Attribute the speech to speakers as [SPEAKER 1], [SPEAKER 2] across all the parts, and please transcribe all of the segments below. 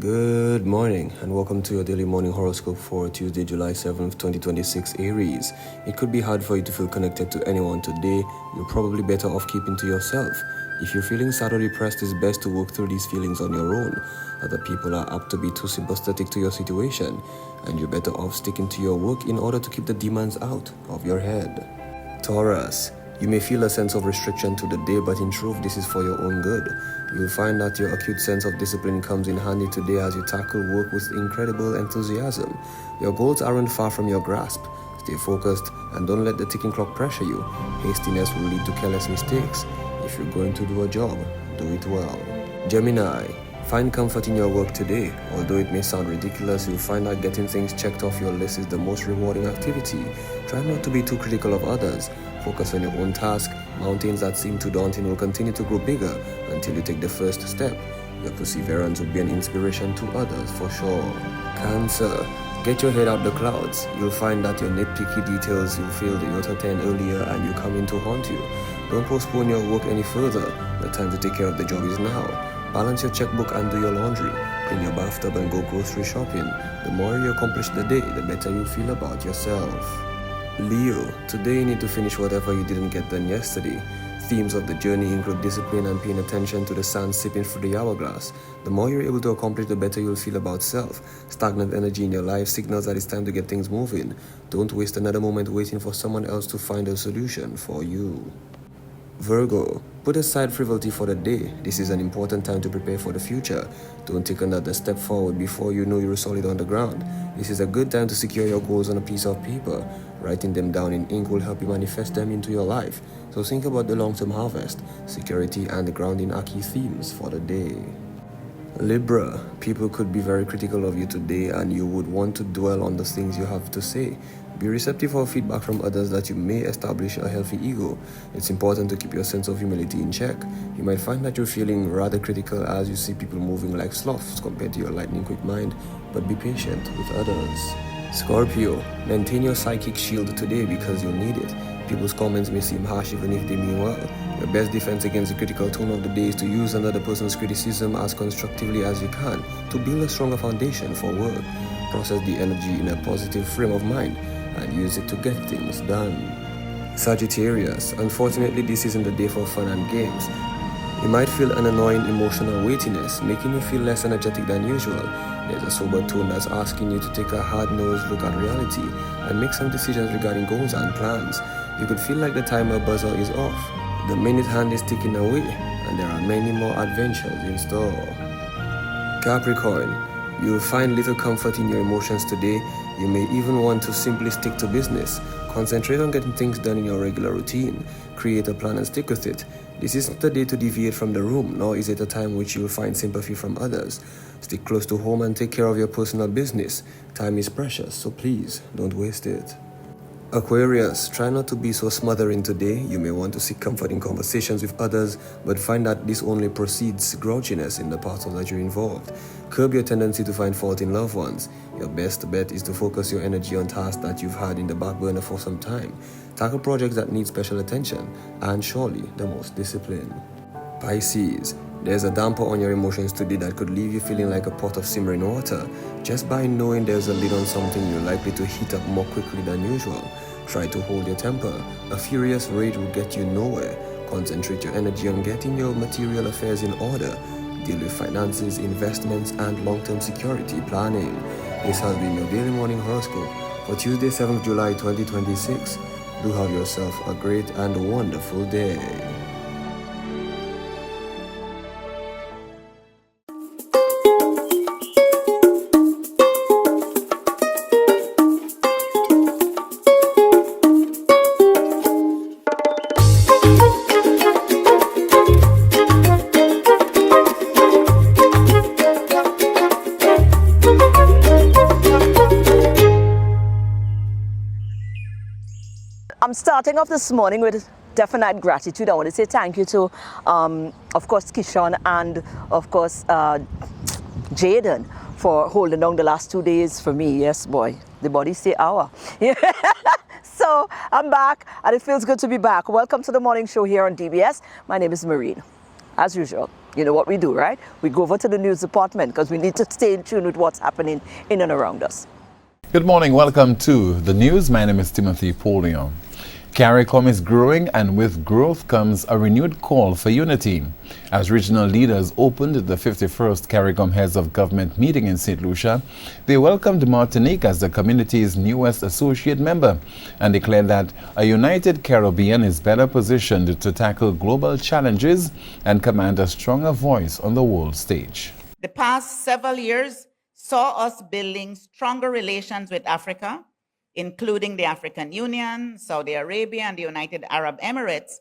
[SPEAKER 1] Good morning and welcome to your daily morning horoscope for Tuesday, July 7th, 2026, Aries. It could be hard for you to feel connected to anyone today. You're probably better off keeping to yourself. If you're feeling sad or depressed, it's best to work through these feelings on your own. Other people are apt to be too sympathetic to your situation, and you're better off sticking to your work in order to keep the demons out of your head. Taurus, you may feel a sense of restriction to the day, but in truth, this is for your own good. You'll find that your acute sense of discipline comes in handy today as you tackle work with incredible enthusiasm. Your goals aren't far from your grasp. Stay focused and don't let the ticking clock pressure you. Hastiness will lead to careless mistakes. If you're going to do a job, do it well. Gemini, find comfort in your work today. Although it may sound ridiculous, you'll find that getting things checked off your list is the most rewarding activity. Try not to be too critical of others. Focus on your own task. Mountains that seem too daunting will continue to grow bigger until you take the first step. Your perseverance will be an inspiration to others for sure. Cancer, get your head out the clouds. You'll find that your nitpicky details you failed your to attend earlier and you come in to haunt you. Don't postpone your work any further. The time to take care of the job is now. Balance your checkbook and do your laundry. Clean your bathtub and go grocery shopping. The more you accomplish the day, the better you feel about yourself. Leo, today you need to finish whatever you didn't get done yesterday. Themes of the journey include discipline and paying attention to the sand sipping through the hourglass. The more you're able to accomplish, the better you'll feel about self. Stagnant energy in your life signals that it's time to get things moving. Don't waste another moment waiting for someone else to find a solution for you. Virgo, put aside frivolity for the day. This is an important time to prepare for the future. Don't take another step forward before you know you're solid on the ground. This is a good time to secure your goals on a piece of paper. Writing them down in ink will help you manifest them into your life. So think about the long-term harvest. Security and the grounding are key themes for the day. Libra, people could be very critical of you today and you would want to dwell on the things you have to say. Be receptive for feedback from others that you may establish a healthy ego. It's important to keep your sense of humility in check. You might find that you're feeling rather critical as you see people moving like sloths compared to your lightning quick mind, but be patient with others. Scorpio, maintain your psychic shield today because you'll need it. People's comments may seem harsh even if they mean well. Your best defense against the critical tone of the day is to use another person's criticism as constructively as you can to build a stronger foundation for work. Process the energy in a positive frame of mind and use it to get things done. Sagittarius, unfortunately this isn't the day for fun and games. You might feel an annoying emotional weightiness, making you feel less energetic than usual. There's a sober tone that's asking you to take a hard-nosed look at reality and make some decisions regarding goals and plans. You could feel like the timer buzzer is off. The minute hand is ticking away, and there are many more adventures in store. Capricorn, you'll find little comfort in your emotions today. You may even want to simply stick to business. Concentrate on getting things done in your regular routine. Create a plan and stick with it. This isn't the day to deviate from the room, nor is it a time which you'll find sympathy from others. Stick close to home and take care of your personal business. Time is precious, so please don't waste it. Aquarius, try not to be so smothering today. You may want to seek comfort in conversations with others, but find that this only proceeds grouchiness in the parts of that you're involved. Curb your tendency to find fault in loved ones. Your best bet is to focus your energy on tasks that you've had in the back burner for some time. Tackle projects that need special attention, and surely the most discipline. Pisces, there's a damper on your emotions today that could leave you feeling like a pot of simmering water. Just by knowing there's a lid on something, you're likely to heat up more quickly than usual. Try to hold your temper. A furious rage will get you nowhere. Concentrate your energy on getting your material affairs in order. Deal with finances, investments, and long-term security planning. This has been your daily morning horoscope for Tuesday, 7th July 2026. Do have yourself a great and wonderful day.
[SPEAKER 2] I'm starting off this morning with definite gratitude. I want to say thank you to, of course, Kisha and, of course, Jaden for holding down the last 2 days for me. Yes, boy, the body say hour. So I'm back, and it feels good to be back. Welcome to the morning show here on DBS. My name is Marine, as usual. you know what we do, right? We go over to the news department because we need to stay in tune with what's happening in and around us.
[SPEAKER 3] Good morning. Welcome to the news. My name is Timothy Polio. CARICOM is growing, and with growth comes a renewed call for unity. As regional leaders opened the 51st CARICOM Heads of Government meeting in St. Lucia, they welcomed Martinique as the community's newest associate member and declared that a united Caribbean is better positioned to tackle global challenges and command a stronger voice on the world stage.
[SPEAKER 4] The past several years saw us building stronger relations with Africa, including the African Union, Saudi Arabia, and the United Arab Emirates,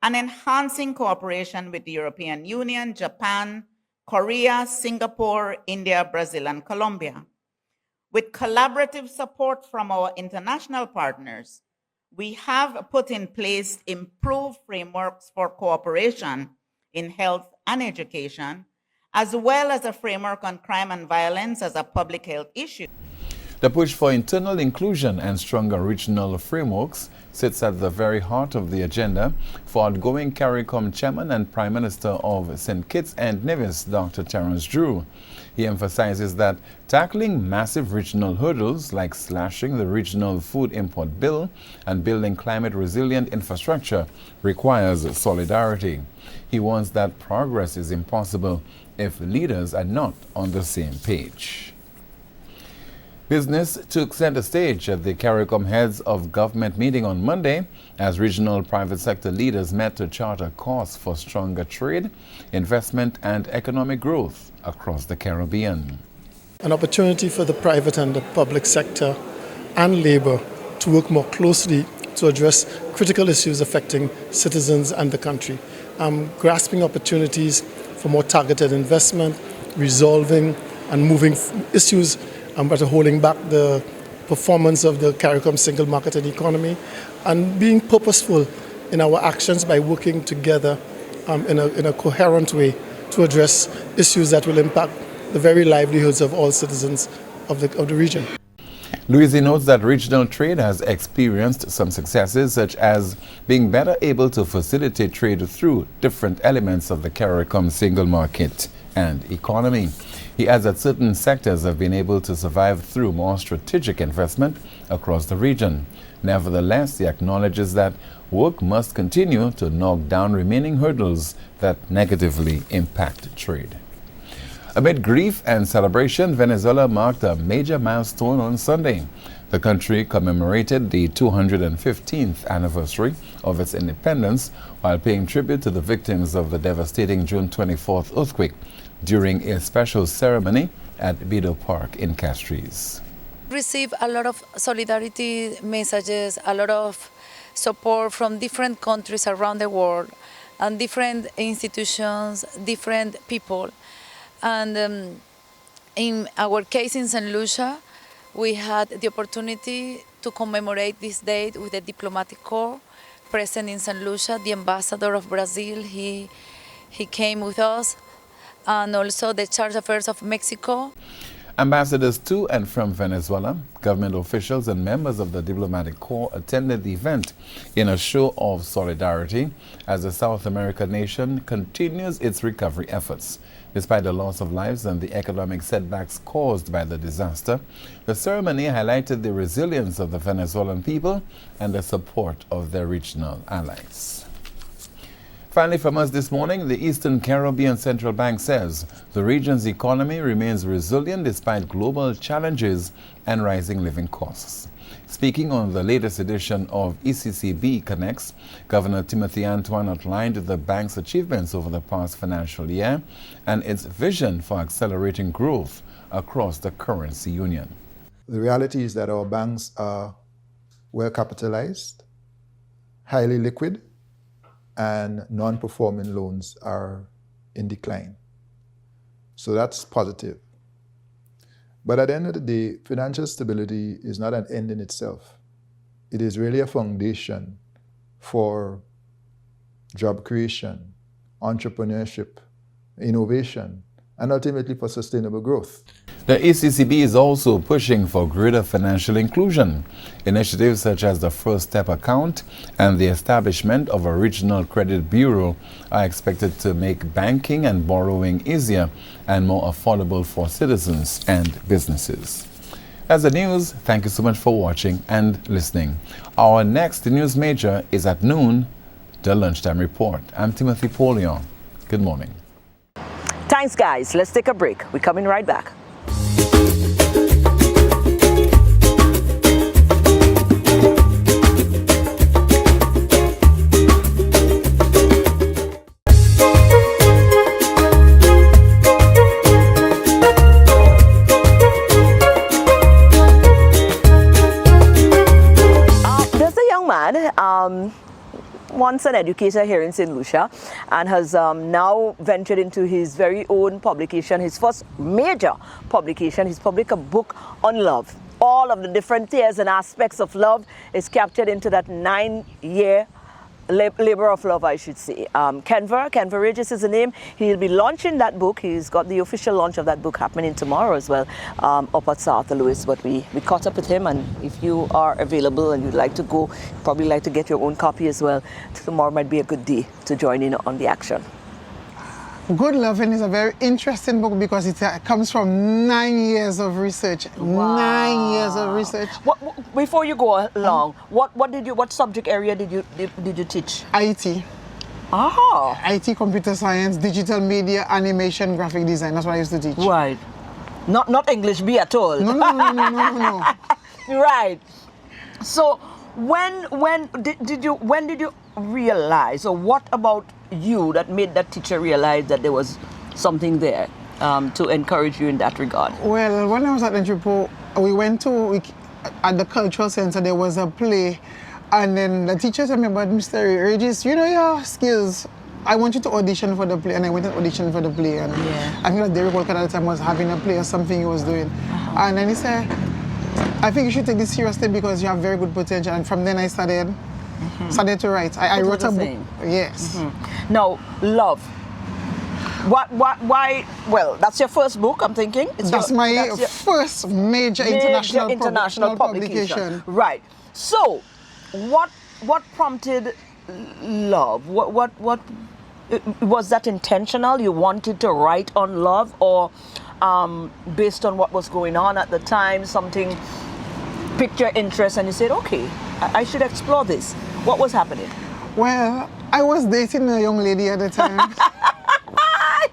[SPEAKER 4] and enhancing cooperation with the European Union, Japan, Korea, Singapore, India, Brazil, and Colombia. With collaborative support from our international partners, we have put in place improved frameworks for cooperation in health and education, as well as a framework on crime and violence as a public health issue.
[SPEAKER 3] The push for internal inclusion and stronger regional frameworks sits at the very heart of the agenda for outgoing CARICOM Chairman and Prime Minister of St. Kitts and Nevis, Dr. Terence Drew. He emphasizes that tackling massive regional hurdles like slashing the regional food import bill and building climate-resilient infrastructure requires solidarity. He warns that progress is impossible if leaders are not on the same page. Business took center stage at the CARICOM Heads of Government meeting on Monday as regional private sector leaders met to chart a course for stronger trade, investment and economic growth across the Caribbean.
[SPEAKER 5] An opportunity for the private and the public sector and labor to work more closely to address critical issues affecting citizens and the country, grasping opportunities for more targeted investment, resolving and moving issues but holding back the performance of the CARICOM single market and economy, and being purposeful in our actions by working together in a coherent way to address issues that will impact the very livelihoods of all citizens of the region.
[SPEAKER 3] Louise notes that regional trade has experienced some successes, such as being better able to facilitate trade through different elements of the CARICOM single market and economy. He adds that certain sectors have been able to survive through more strategic investment across the region. Nevertheless, he acknowledges that work must continue to knock down remaining hurdles that negatively impact trade. Amid grief and celebration, Venezuela marked a major milestone on Sunday. The country commemorated the 215th anniversary of its independence while paying tribute to the victims of the devastating June 24th earthquake during a special ceremony at Bido Park in Castries.
[SPEAKER 6] Receive a lot of solidarity messages, a lot of support from different countries around the world and different institutions, different people. And in our case in St. Lucia, we had the opportunity to commemorate this date with the diplomatic corps present in St. Lucia. The ambassador of Brazil, he came with us, and also the Charge Affairs of Mexico.
[SPEAKER 3] Ambassadors to and from Venezuela, government officials and members of the diplomatic corps attended the event in a show of solidarity as the South American nation continues its recovery efforts. Despite the loss of lives and the economic setbacks caused by the disaster, the ceremony highlighted the resilience of the Venezuelan people and the support of their regional allies. Finally, from us this morning, the Eastern Caribbean Central Bank says the region's economy remains resilient despite global challenges and rising living costs. Speaking on the latest edition of ECCB Connects, Governor Timothy Antoine outlined the bank's achievements over the past financial year and its vision for accelerating growth across the currency union.
[SPEAKER 7] The reality is that our banks are well capitalized, highly liquid, and non-performing loans are in decline. So that's positive. But at the end of the day, financial stability is not an end in itself. It is really a foundation for job creation, entrepreneurship, innovation, and ultimately for sustainable growth.
[SPEAKER 3] The ECCB is also pushing for greater financial inclusion. Initiatives such as the First Step account and the establishment of a regional credit bureau are expected to make banking and borrowing easier and more affordable for citizens and businesses. That's the news. Thank you so much for watching and listening. Our next news major is at noon, the Lunchtime Report. I'm Timothy Paulion. Good morning.
[SPEAKER 2] Thanks, guys. Let's take a break. We're coming right back. There's a young man, once an educator here in St. Lucia, and has now ventured into his very own publication, his first major publication. He's published a book on love. All of the different tiers and aspects of love is captured into that 9-year labor of love, I should say. Kenver Regis is the name. He'll be launching that book. He's got the official launch of that book happening tomorrow as well, up at South Louis. But we caught up with him, and if you are available and you'd like to go, probably like to get your own copy as well, tomorrow might be a good day to join in on the action.
[SPEAKER 8] Good Loving is a very interesting book because it comes from 9 years of research.
[SPEAKER 2] Wow.
[SPEAKER 8] 9 years of research.
[SPEAKER 2] Before you go along, what subject area did you teach?
[SPEAKER 8] IT.
[SPEAKER 2] Ah.
[SPEAKER 8] IT, computer science, digital media, animation, graphic design. That's what I used to teach.
[SPEAKER 2] Right. Not English B at all.
[SPEAKER 8] No.
[SPEAKER 2] Right. So when did you realize, or what about you that made that teacher realize that there was something there to encourage you in that regard?
[SPEAKER 8] Well, when I was at Entrepot, we went to, at the cultural center, there was a play, and then the teacher said me about Mr. Regis, you know your skills. I want you to audition for the play, and I went and auditioned for the play. And I think that Derek Walker at the time was having a play or something he was doing. And then he said, I think you should take this seriously because you have very good potential. And from then I started to write. I wrote a book. Yes.
[SPEAKER 2] Now, love. Why? Well, that's your first book, I'm thinking.
[SPEAKER 8] That's my first major international publication.
[SPEAKER 2] Right. So, what prompted love? What was that intentional? You wanted to write on love, or based on what was going on at the time, something piqued your interest and you said, okay, I should explore this? What was happening?
[SPEAKER 8] Well, I was dating a young lady at the time.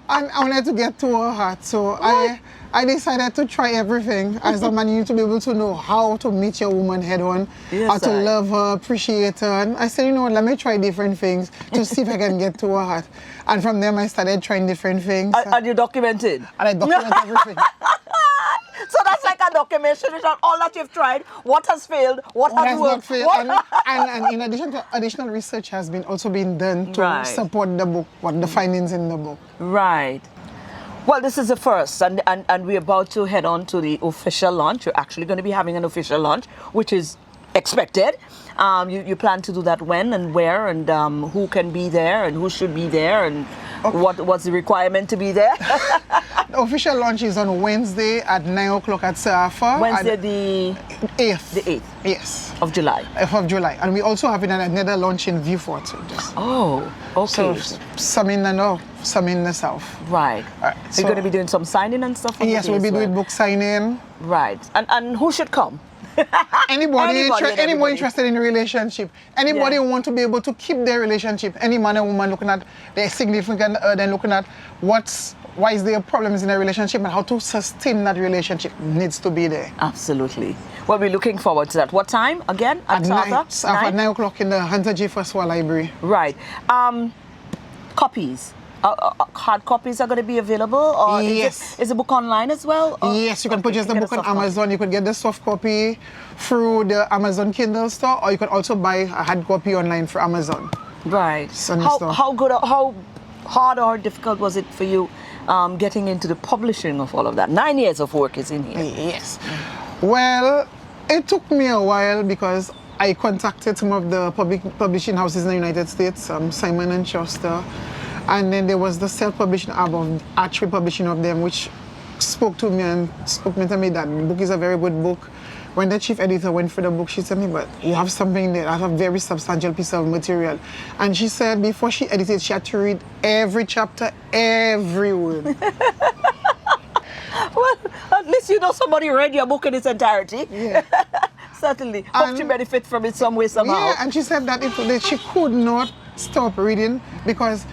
[SPEAKER 8] And I wanted to get to her heart, so I decided to try everything. As a man, you need to be able to know how to meet your woman head on, how to love her, appreciate her. And I said, you know what, let me try different things to see if I can get to her heart. And from there, I started trying different things.
[SPEAKER 2] And you documented?
[SPEAKER 8] And I documented everything.
[SPEAKER 2] So that's like a documentation of all that you've tried, what has failed, what has worked.
[SPEAKER 8] And in addition to additional research has also been done to support the book, what the findings in the book.
[SPEAKER 2] Right. Well, this is the first, and we're about to head on to the official launch. You're actually going to be having an official launch, which is expected. You plan to do that when and where, and who can be there and who should be there, and what's the requirement to be there?
[SPEAKER 8] The official launch is on Wednesday at 9 o'clock at Safa.
[SPEAKER 2] Wednesday the
[SPEAKER 8] 8th.
[SPEAKER 2] The 8th.
[SPEAKER 8] Yes.
[SPEAKER 2] Of July.
[SPEAKER 8] Of July. And we also have another launch in Viewfort.
[SPEAKER 2] Oh, okay.
[SPEAKER 8] So some in the north, some in the south.
[SPEAKER 2] Right. So you're going to be doing some signing and stuff?
[SPEAKER 8] Yes, we'll be doing book signing.
[SPEAKER 2] Right. And who should come?
[SPEAKER 8] Anybody interested in a relationship, anybody who want to be able to keep their relationship, any man or woman looking at their significant other, looking at why is there problems in a relationship and how to sustain that relationship needs to be there.
[SPEAKER 2] Absolutely. Well, we're looking forward to that. What time again?
[SPEAKER 8] At 9 o'clock in the Hunter G. Faswa Library.
[SPEAKER 2] Right. Copies. Hard copies are going to be available, or
[SPEAKER 8] yes.
[SPEAKER 2] Is the book online as well? Or?
[SPEAKER 8] Yes, you can purchase the book on Amazon. You can get the soft copy through the Amazon Kindle store, or you can also buy a hard copy online for Amazon.
[SPEAKER 2] Right. How hard or difficult was it for you getting into the publishing of all of that? 9 years of work is in here.
[SPEAKER 8] Yes. Well, it took me a while because I contacted some of the publishing houses in the United States, Simon & Schuster. And then there was the self-publishing arm of Artiste publishing of them, which spoke to me and spoke to me that the book is a very good book. When the chief editor went for the book, she said to me, but you have something there, I have a very substantial piece of material. And she said before she edited, she had to read every chapter, every word.
[SPEAKER 2] Well, at least you know somebody read your book in its entirety.
[SPEAKER 8] Yeah.
[SPEAKER 2] Certainly. Hope you benefit from it some way, somehow.
[SPEAKER 8] Yeah, and she said that she could not stop reading because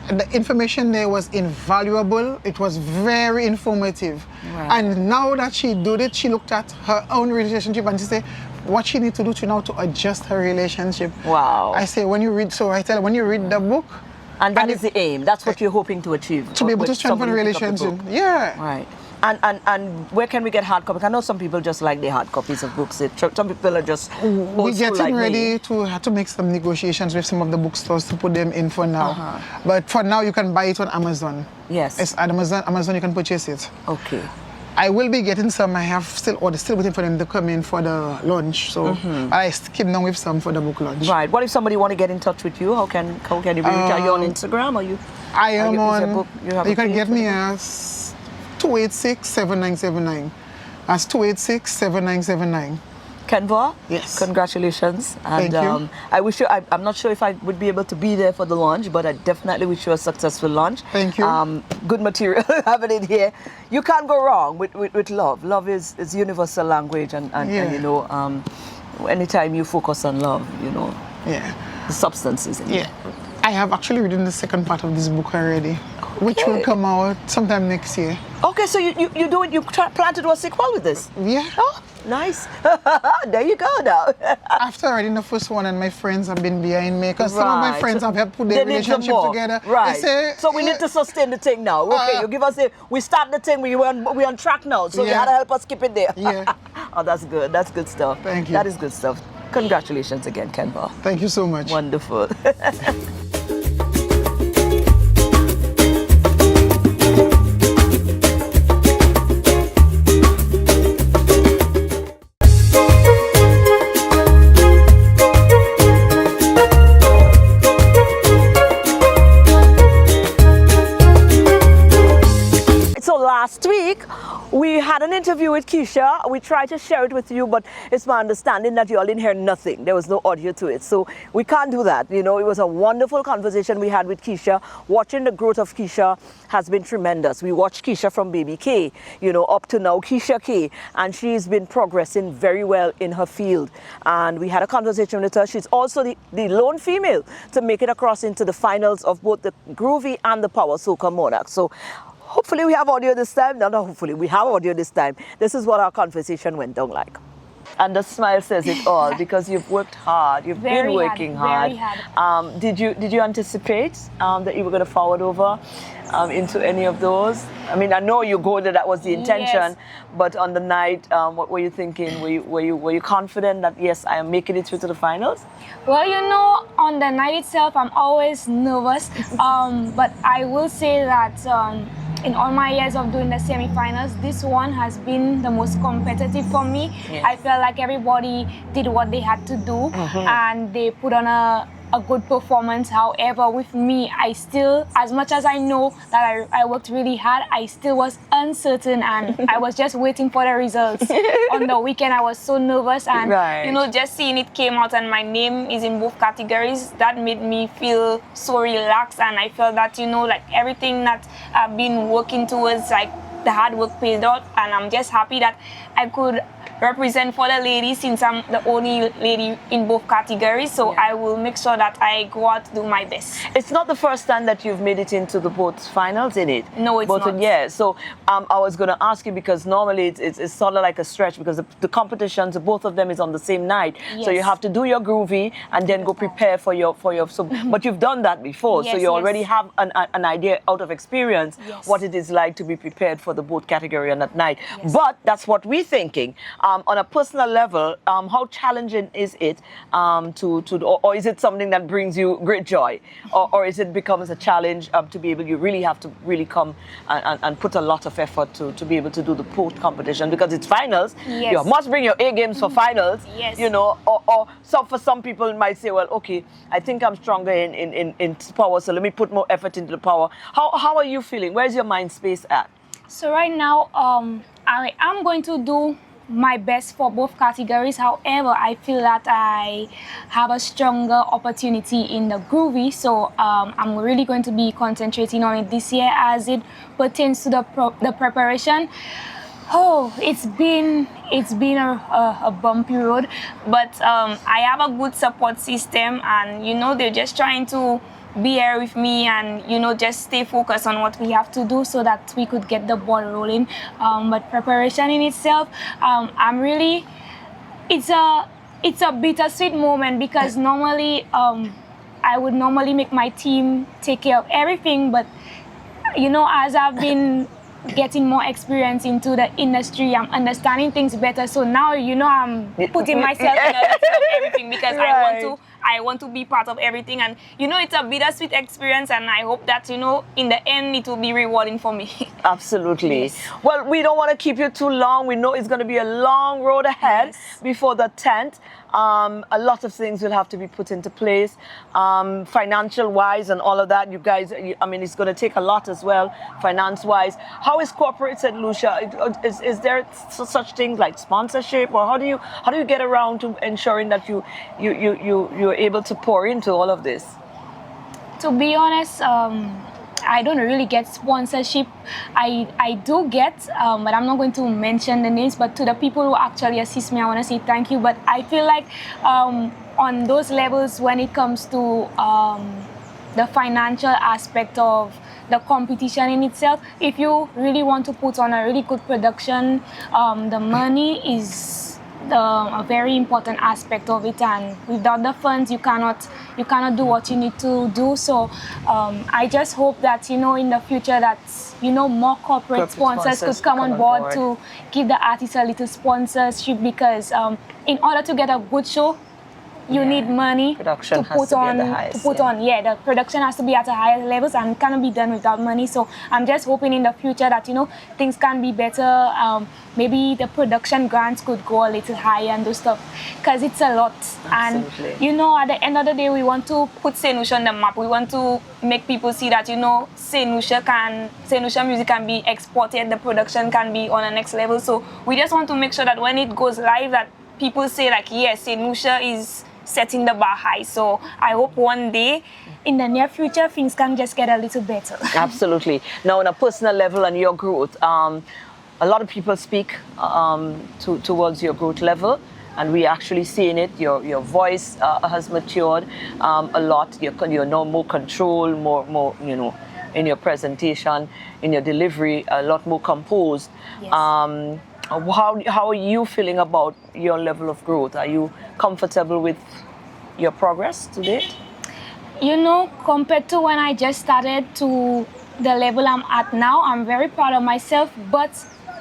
[SPEAKER 8] the information there was invaluable. It was very informative. Right. And now that she did it, she looked at her own relationship and she said, what she needs to do now to adjust her relationship.
[SPEAKER 2] Wow.
[SPEAKER 8] I say, when you read, so I tell her, when you read the book.
[SPEAKER 2] And that is the aim. That's what you're hoping to achieve.
[SPEAKER 8] To be able to strengthen a relationship. Yeah.
[SPEAKER 2] Right. And where can we get hard copies? I know some people just like the hard copies of books. Some people are just
[SPEAKER 8] we're getting ready to have to make some negotiations with some of the bookstores to put them in for now. But for now, you can buy it on Amazon.
[SPEAKER 2] Yes.
[SPEAKER 8] It's at Amazon, you can purchase it.
[SPEAKER 2] Okay.
[SPEAKER 8] I will be getting some. I have still waiting for them to come in for the launch. So I came down with some for the book launch.
[SPEAKER 2] Right. What if somebody want to get in touch with you? How can you reach? Are you on Instagram? Or you?
[SPEAKER 8] I am on. You can get me as 286-7979. That's 286-7979.
[SPEAKER 2] Kenver?
[SPEAKER 8] Yes.
[SPEAKER 2] Congratulations. And,
[SPEAKER 8] thank you.
[SPEAKER 2] I wish you, I'm not sure if I would be able to be there for the launch, but I definitely wish you a successful launch.
[SPEAKER 8] Thank you.
[SPEAKER 2] Good material, having it here. You can't go wrong with love. Love is universal language, and you know, anytime you focus on love, you know, the substance is in it.
[SPEAKER 8] I have actually written the second part of this book already, which will come out sometime next year.
[SPEAKER 2] Okay, so you plan to do a sequel with this?
[SPEAKER 8] Yeah.
[SPEAKER 2] Oh, nice. There you go now.
[SPEAKER 8] After writing the first one, and my friends have been behind me, because some of my friends have helped put their relationship together.
[SPEAKER 2] Right.
[SPEAKER 8] They say,
[SPEAKER 2] so we need to sustain the thing now. Okay, you give us we start the thing, we're on track now, so you had to help us keep it there.
[SPEAKER 8] Yeah.
[SPEAKER 2] Oh, that's good. That's good stuff.
[SPEAKER 8] Thank you.
[SPEAKER 2] That is good stuff. Congratulations again, Kenver.
[SPEAKER 8] Thank you so much.
[SPEAKER 2] Wonderful. Last week, we had an interview with Kisha. We tried to share it with you, but it's my understanding that you all didn't hear nothing. There was no audio to it. So we can't do that. You know, it was a wonderful conversation we had with Kisha. Watching the growth of Kisha has been tremendous. We watched Kisha from baby K, you know, up to now Kisha Kay, and she's been progressing very well in her field. And we had a conversation with her. She's also the lone female to make it across into the finals of both the Groovy and the Power Soca Monarch. So hopefully we have audio this time. No, hopefully we have audio this time. This is what our conversation went down like. And the smile says it all, because you've worked hard. You've been working hard.
[SPEAKER 9] Very hard.
[SPEAKER 2] Did you anticipate that you were going to forward over into any of those? I mean, I know you go that was the intention,
[SPEAKER 9] Yes.
[SPEAKER 2] but on the night, what were you thinking? Were you confident that yes, I am making it through to the finals?
[SPEAKER 9] Well, you know, on the night itself, I'm always nervous. But I will say that in all my years of doing the semi-finals, this one has been the most competitive for me.
[SPEAKER 2] Yes.
[SPEAKER 9] I felt like everybody did what they had to do, and they put on a good performance. However, with me, I still, as much as I know that I worked really hard, I still was uncertain, and I was just waiting for the results. On the weekend, I was so nervous, and you know, just seeing it came out and my name is in both categories, that made me feel so relaxed, and I felt that, you know, like everything that I've been working towards, like the hard work paid out, and I'm just happy that I could represent for the ladies, since I'm the only lady in both categories. So I will make sure that I go out to do my best.
[SPEAKER 2] It's not the first time that you've made it into the both finals in it.
[SPEAKER 9] No, it's not.
[SPEAKER 2] Yeah, so I was going to ask you, because normally it's sort of like a stretch, because the competitions, both of them is on the same night.
[SPEAKER 9] Yes.
[SPEAKER 2] So you have to do your Groovy and then go prepare for your so, but you've done that before, so
[SPEAKER 9] Yes,
[SPEAKER 2] you already
[SPEAKER 9] yes.
[SPEAKER 2] have an idea out of experience
[SPEAKER 9] Yes.
[SPEAKER 2] what it is like to be prepared for the both category on that night.
[SPEAKER 9] Yes.
[SPEAKER 2] But that's what we're thinking. On a personal level, how challenging is it or is it something that brings you great joy, or is it becomes a challenge to be able, you really have to really come and put a lot of effort to be able to do the post competition, because it's finals.
[SPEAKER 9] Yes.
[SPEAKER 2] You must bring your A games for finals.
[SPEAKER 9] Yes.
[SPEAKER 2] You know, or for some people might say, well, okay, I think I'm stronger in power, so let me put more effort into the power. How are you feeling? Where's your mind space at?
[SPEAKER 9] So right now, I am going to do my best for both categories. However, I feel that I have a stronger opportunity in the groovy, so I'm really going to be concentrating on it this year as it pertains to the preparation. Oh, it's been a bumpy road, but I have a good support system, and you know, they're just trying to be here with me and, you know, just stay focused on what we have to do so that we could get the ball rolling. But preparation in itself, it's a bittersweet moment, because normally I would normally make my team take care of everything, but you know, as I've been getting more experience into the industry, I'm understanding things better. So now, you know, I'm putting myself in a little of everything, because I want to be part of everything. And, you know, it's a bittersweet experience, and I hope that, you know, in the end, it will be rewarding for me.
[SPEAKER 2] Absolutely.
[SPEAKER 9] Yes.
[SPEAKER 2] Well, we don't want to keep you too long. We know it's going to be a long road ahead before the 10th. A lot of things will have to be put into place, financial-wise and all of that. You guys, I mean, it's going to take a lot as well, finance-wise. How is corporate St. Lucia? Is there such things like sponsorship, or how do you get around to ensuring that you're able to pour into all of this?
[SPEAKER 9] To be honest, I don't really get sponsorship. I do get, but I'm not going to mention the names, but to the people who actually assist me, I want to say thank you. But I feel like on those levels, when it comes to the financial aspect of the competition in itself, if you really want to put on a really good production, the money is a very important aspect of it, and without the funds, you cannot do what you need to do. So I just hope that, you know, in the future, that, you know, more corporate sponsors could come on board to give the artists a little sponsorship, because in order to get a good show, you need money to put on. The production has to be at the highest levels, and it cannot be done without money. So I'm just hoping in the future that, you know, things can be better. Maybe the production grants could go a little higher and do stuff, because it's a lot.
[SPEAKER 2] Absolutely.
[SPEAKER 9] And, you know, at the end of the day, we want to put St. Lucia on the map. We want to make people see that, you know, St. Lucia music can be exported, the production can be on the next level. So we just want to make sure that when it goes live, that people say, like, yes, St. Lucia is setting the bar high. So I hope one day in the near future things can just get a little better.
[SPEAKER 2] Absolutely. Now, on a personal level and your growth, a lot of people speak towards your growth level, and we're actually seeing it. Your voice has matured a lot. You're now more control, more you know, in your presentation, in your delivery, a lot more composed.
[SPEAKER 9] Yes.
[SPEAKER 2] How are you feeling about your level of growth? Are you comfortable with your progress to date?
[SPEAKER 9] You know, compared to when I just started to the level I'm at now, I'm very proud of myself, but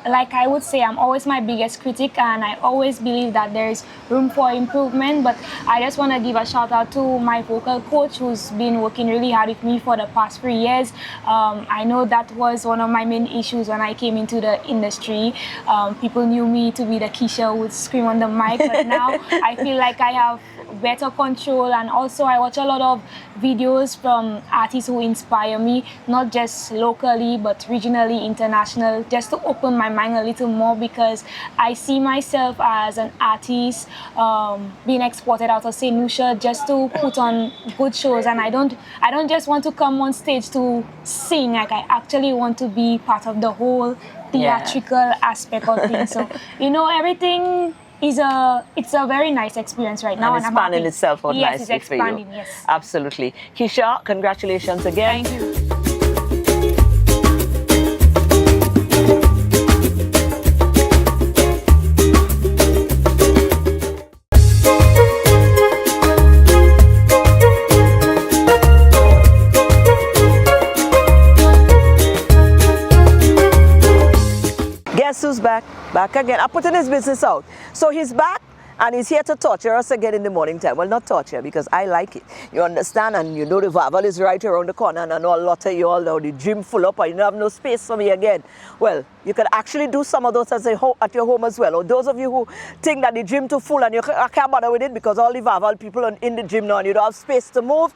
[SPEAKER 9] like I would say, I'm always my biggest critic, and I always believe that there's room for improvement. But I just want to give a shout out to my vocal coach, who's been working really hard with me for the past 3 years. I know that was one of my main issues when I came into the industry. People knew me to be the Kisha who would scream on the mic, but now I feel like I have better control, and also I watch a lot of videos from artists who inspire me, not just locally but regionally, international, just to open my mind a little more, because I see myself as an artist being exported out of St. Lucia just to put on good shows, and I don't just want to come on stage to sing. Like, I actually want to be part of the whole theatrical aspect of things. So, you know, everything it's a very nice experience right now,
[SPEAKER 2] and it's expanding itself out
[SPEAKER 9] nicely
[SPEAKER 2] nicely for you.
[SPEAKER 9] Yes.
[SPEAKER 2] Absolutely. Kisha, congratulations again.
[SPEAKER 9] Thank you.
[SPEAKER 2] Guess who's back? Back again. I'm putting his business out. So he's back, and he's here to torture us again in the morning time. Well, not torture, because I like it. You understand? And you know the Vaval is right around the corner, and I know a lot of you all know the gym full up, and you don't have no space for me again. Well, you could actually do some of those at your home as well. Or those of you who think that the gym too full and you can't bother with it because all the Vaval people are in the gym now and you don't have space to move,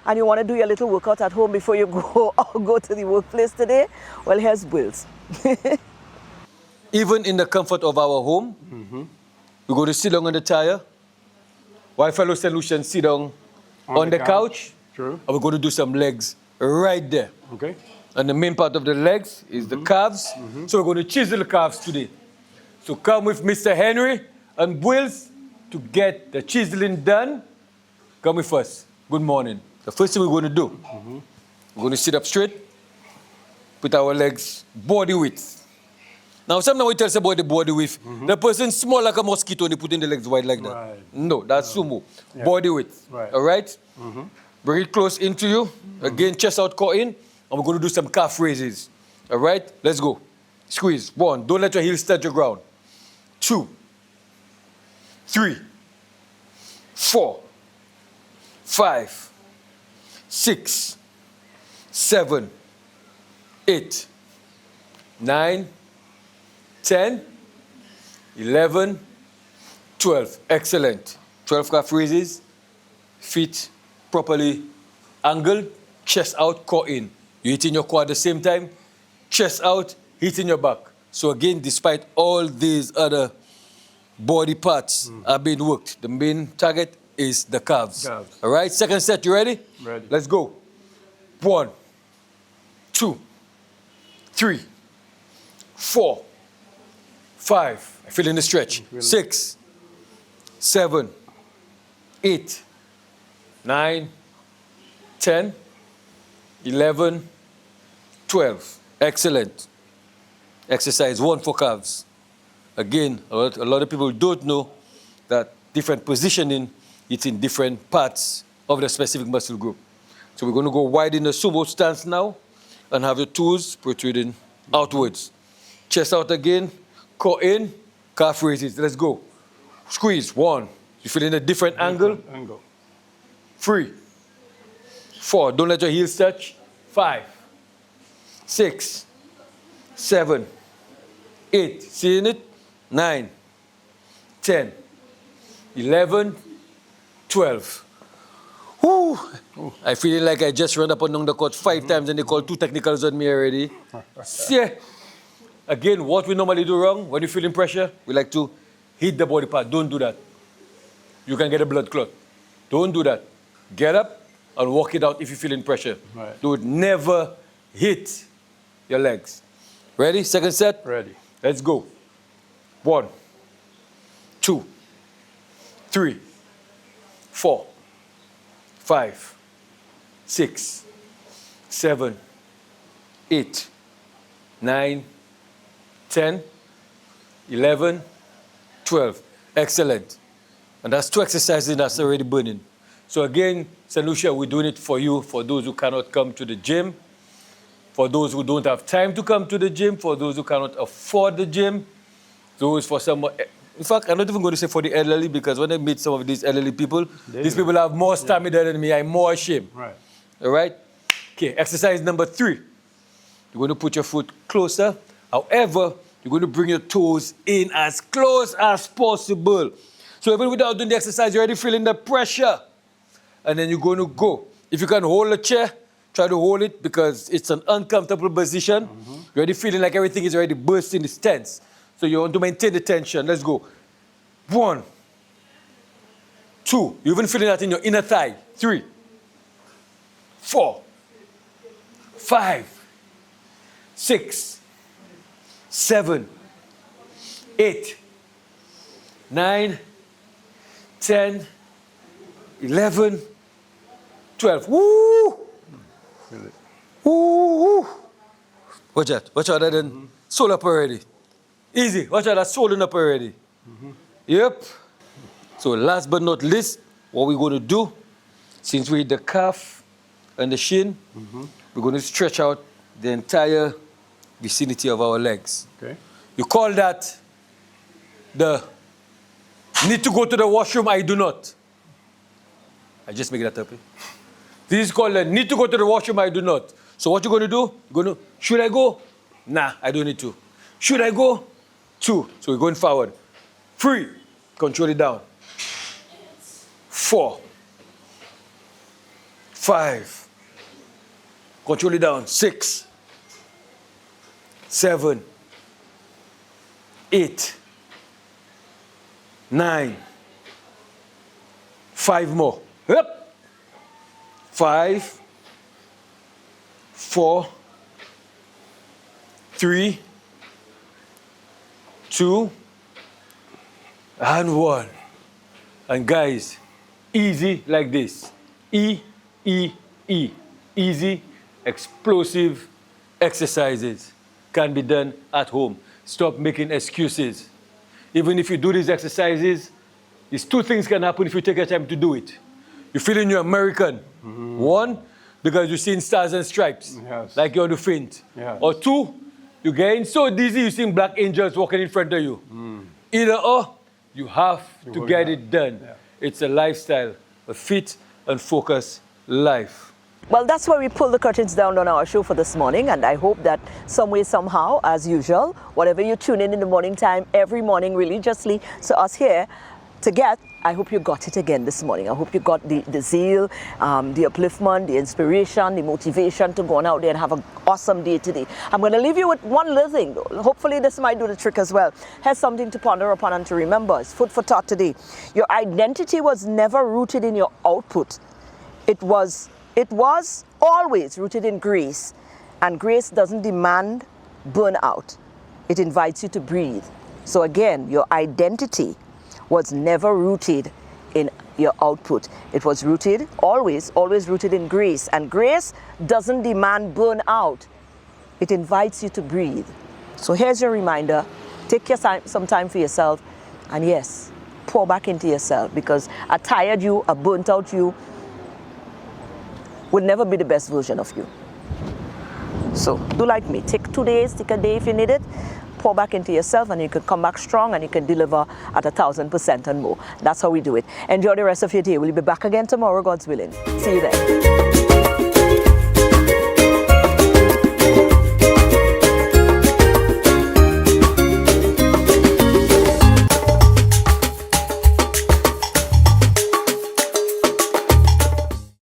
[SPEAKER 2] and you want to do your little workout at home before you go to the workplace today, well, here's BweelzFit.
[SPEAKER 10] Even in the comfort of our home, we're going to sit down on the tire, while fellow solutions sit down on the couch.
[SPEAKER 11] True.
[SPEAKER 10] And we're going to do some legs right there.
[SPEAKER 11] Okay.
[SPEAKER 10] And the main part of the legs is the calves. So we're going to chisel the calves today. So come with Mr. Henry and Bweels to get the chiseling done. Come with us. Good morning. The first thing we're going to do, we're going to sit up straight, put our legs body width. Now, sometimes we tell us about the body width. The person small like a mosquito and they put in the legs wide like that.
[SPEAKER 11] Right.
[SPEAKER 10] No, that's sumo.
[SPEAKER 11] Yeah.
[SPEAKER 10] Body width.
[SPEAKER 11] Right.
[SPEAKER 10] All right? Bring it close into you. Again, chest out, core in. And we're going to do some calf raises. All right? Let's go. Squeeze. 1. Don't let your heels touch the ground. 2. 3. 4. 5. 6. 7. 8. 9. 10, 11, 12. Excellent. 12 calf raises. Feet properly angled. Chest out, core in. You're hitting your core at the same time. Chest out, hitting your back. So again, despite all these other body parts are being worked, the main target is the calves. All right, second set, you ready?
[SPEAKER 11] Ready.
[SPEAKER 10] Let's go. 1, 2, 3, 4, 5, I feel in the stretch. 6, 7, 8, 9, 10, 11, 12. Excellent. Exercise 1 for calves. Again, a lot of people don't know that different positioning, it's in different parts of the specific muscle group. So we're going to go wide in the sumo stance now and have the toes protruding outwards. Chest out again. Core in, calf raises. Let's go. Squeeze. 1. You feel in a different angle. 3, 4. Don't let your heels touch. 5, 6, 7, 8. Seeing it? 9, 10, 11, 12. Woo. I feel like I just ran up and down the court 5 times and they called 2 technicals on me already. See? Again, what we normally do wrong, when you're feeling pressure, we like to hit the body part. Don't do that. You can get a blood clot. Don't do that. Get up and walk it out if you're feeling pressure.
[SPEAKER 11] Right.
[SPEAKER 10] Do it. Never hit your legs. Ready? Second set?
[SPEAKER 11] Ready.
[SPEAKER 10] Let's go. 1, 2, 3, 4, 5, 6, 7, 8, 9, 10, 11, 12. Excellent. And that's 2 exercises that's already burning. So again, St. Lucia, we're doing it for you, for those who cannot come to the gym, for those who don't have time to come to the gym, for those who cannot afford the gym, those for some. In fact, I'm not even going to say for the elderly, because when I meet some of these elderly people, these people have more stamina than me. I'm more ashamed.
[SPEAKER 11] Right.
[SPEAKER 10] All right? Okay, exercise number 3. You're going to put your foot closer. However, you're going to bring your toes in as close as possible. So even without doing the exercise, you're already feeling the pressure. And then you're going to go. If you can hold a chair, try to hold it, because it's an uncomfortable position. You're already feeling like everything is already bursting, it's tense. So you want to maintain the tension. Let's go. 1, 2. You're even feeling that in your inner thigh. 3, 4, 5, 6, 7, 8, 9, 10, 11, 12. Woo! Woo! Watch that. Watch out, that then soul up already. Easy. Watch out, that's swollen up already. Yep. So last but not least, what we're going to do, since we hit the calf and the shin, we're going to stretch out the entire vicinity of our legs.
[SPEAKER 11] Okay.
[SPEAKER 10] You call that the need to go to the washroom, I do not. I just make that up. This is called the need to go to the washroom, I do not. So what you're going to do, you're going to, should I go? Nah, I don't need to. Should I go? 2. So we're going forward. 3. Control it down. 4. 5. Control it down. 6. 7, 8, 9, 5 more. Up. 5, 4, 3, 2, and 1. And guys, easy like this. E, E, E. Easy, explosive exercises can be done at home. Stop making excuses. Even if you do these exercises, these 2 things can happen if you take your time to do it. You're feeling you're American. 1, because you're seeing stars and stripes, like you're on the faint. Or 2, you're getting so dizzy you're seeing black angels walking in front of you. Either or, you have to get it done. It's a lifestyle, a fit and focused life.
[SPEAKER 2] Well, that's where we pull the curtains down on our show for this morning, and I hope that some way, somehow, as usual, whatever you tune in the morning time, every morning religiously, so us here to get, I hope you got it again this morning. I hope you got the zeal, the upliftment, the inspiration, the motivation to go on out there and have an awesome day today. I'm going to leave you with one little thing, though. Hopefully this might do the trick as well. Here's something to ponder upon and to remember. It's food for thought today. Your identity was never rooted in your output. It was always rooted in grace, and grace doesn't demand burnout. It invites you to breathe. So again, your identity was never rooted in your output. It was rooted, always rooted in grace, and grace doesn't demand burnout. It invites you to breathe. So here's your reminder. Take some time for yourself, and yes, pour back into yourself, because a tired you, a burnt out you, would never be the best version of you. So do like me. Take 2 days, take a day if you need it. Pour back into yourself, and you can come back strong, and you can deliver at 1,000% and more. That's how we do it. Enjoy the rest of your day. We'll be back again tomorrow, God's willing. See you then.